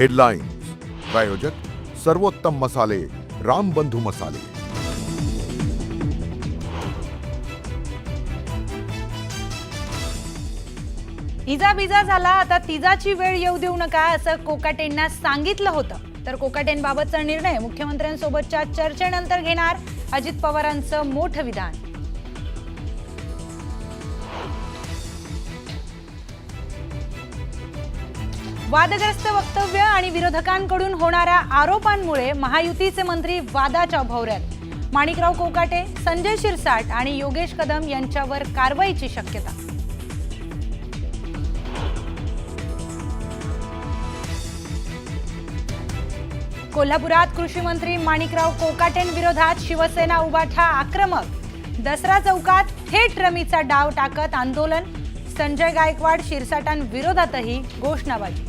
Headlines प्रायोजक सर्वोत्तम मसाले रामबंधू मसाले। इजा बिजा झाला आता तिजाची वेळ येऊ देऊ नका असं कोकाटेंना सांगितलं होतं। तर कोकाटेंबाबतचा निर्णय मुख्यमंत्र्यांसोबतच्या चर्चेनंतर घेणार अजित पवारांचं मोठं विधान। वादग्रस्त वक्तव्य आणि विरोधकांकडून होणाऱ्या आरोपांमुळे महायुतीचे मंत्री वादाच्या भोवऱ्यात। माणिकराव कोकाटे, संजय शिरसाट आणि योगेश कदम यांच्यावर कारवाईची शक्यता। कोल्हापुरात कृषी मंत्री माणिकराव कोकाटेंविरोधात शिवसेना उभाठा आक्रमक। दसरा चौकात थेट रमीचा डाव टाकत आंदोलन। संजय गायकवाड शिरसाटांविरोधातही घोषणाबाजी।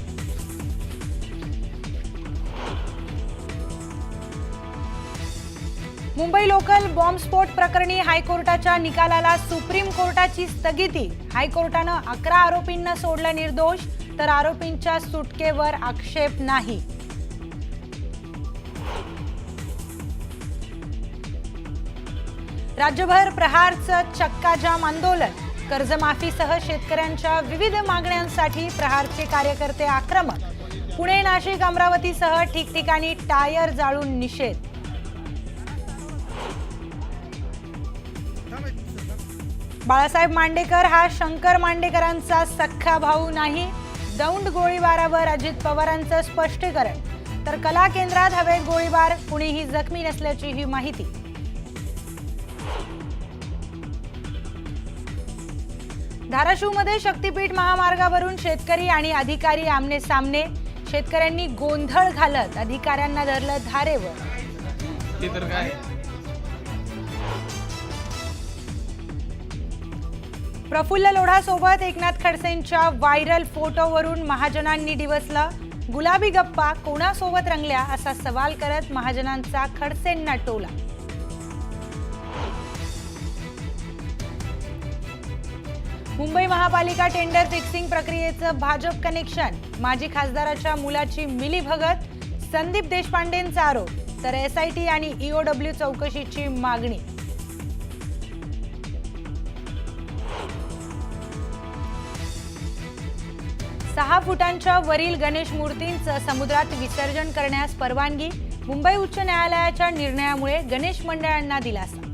मुंबई लोकल बॉम्बस्फोट प्रकरणी हायकोर्टाच्या निकालाला सुप्रीम कोर्टाची स्थगिती। हायकोर्टानं 11 आरोपींना सोडलं निर्दोष, तर आरोपींच्या सुटकेवर आक्षेप नाही। राज्यभर प्रहारचं चक्काजाम आंदोलन। कर्जमाफीसह शेतकऱ्यांच्या विविध मागण्यांसाठी प्रहारचे कार्यकर्ते आक्रमक। पुणे, नाशिक, अमरावतीसह ठिकठिकाणी टायर जाळून निषेध। बाळासाहेब मांडेकर हा शंकर मांडेकरांचा सख्खा भाऊ नाही। दौंड गोळीबारावर अजित पवारांचं स्पष्टीकरण। तर कला केंद्रात हवेत गोळीबार, कुणीही जखमी नसल्याची ही माहिती। धाराशिवमध्ये शक्तीपीठ महामार्गावरून शेतकरी आणि अधिकारी आमने सामने। शेतकऱ्यांनी गोंधळ घालत अधिकाऱ्यांना धरलं धारेवर। प्रफुल्ल लोढासोबत एकनाथ खडसेंच्या व्हायरल फोटोवरून महाजनांनी डिवचलं। गुलाबी गप्पा कोणासोबत रंगल्या असा सवाल करत महाजनांचा खडसेंना टोला। मुंबई महापालिका टेंडर फिक्सिंग प्रक्रियेचं भाजप कनेक्शन। माजी खासदाराच्या मुलाची मिलीभगत। संदीप देशपांडेंचा आरोप, तर SIT आणि EOW चौकशीची मागणी। सहा फुटांच्या वरील गणेश मूर्तींचं समुद्रात विसर्जन करण्यास परवानगी। मुंबई उच्च न्यायालयाच्या निर्णयामुळे गणेश मंडळांना दिलासा।